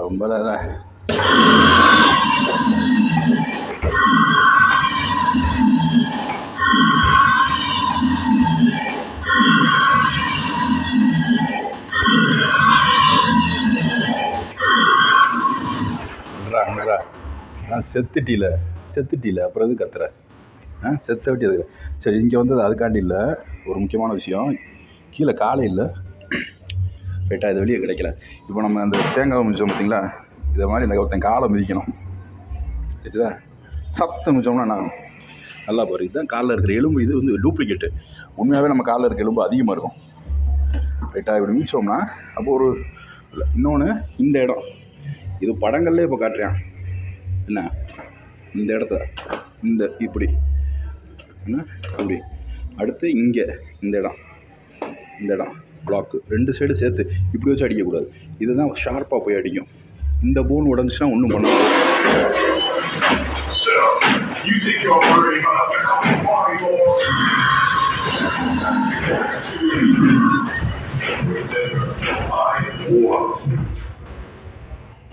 ரொம்ப செத்துட்டில அப்புறம் எது கத்துற? செத்த வெட்டி எது? சரி, இங்கே வந்தது அதுக்காண்டி இல்லை. ஒரு முக்கியமான விஷயம், கீழே காலை இல்லை ரைட்டாக, இது வெளியே கிடைக்கல. இப்போ நம்ம அந்த தேங்காய் மிதிச்சோம் பார்த்தீங்களா, இதை மாதிரி இந்த ஒருத்தன் காலை மிதிக்கணும் சரிதா. சத்தம் மிதிச்சோம்னா நான் நல்லா போகிறேன். இதுதான் காலில் இருக்கிற எலும்பு. இது வந்து டூப்ளிகேட்டு. உண்மையாகவே நம்ம காலில் இருக்கிற எலும்பு அதிகமாக இருக்கும் ரைட்டாக. இப்படி மிதிச்சோம்னா அப்போ ஒரு இன்னொன்று, இந்த இடம் இது படங்கள்லேயே இப்போ காட்டுறேன் என்ன, இந்த இடத்துல இந்த இப்படி என்ன இப்படி, அடுத்து இங்கே இந்த இடம் பிளாக்கு ரெண்டு சைடு சேர்த்து இப்படி வச்சு அடிக்கக்கூடாது. இதுதான் ஷார்ப்பாக போய் அடிக்கும். இந்த போன் உடஞ்சிச்சுன்னா ஒன்றும் பண்ண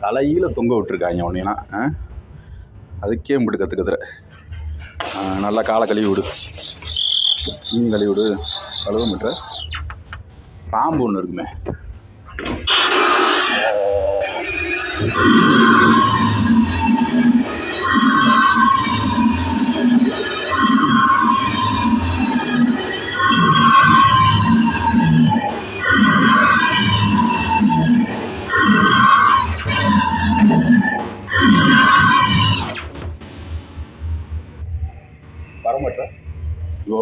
தலையில தொங்க விட்டுருக்காங்க உடனேனா. அதுக்கே இம்பிட்டு கற்றுக்கத்துற. நல்லா காலை கழுவி விடு, கழுவி விடு. கழுவ மாட்ட பாம்பு ஒன்று இருக்குமே. வரமாட்டா யோ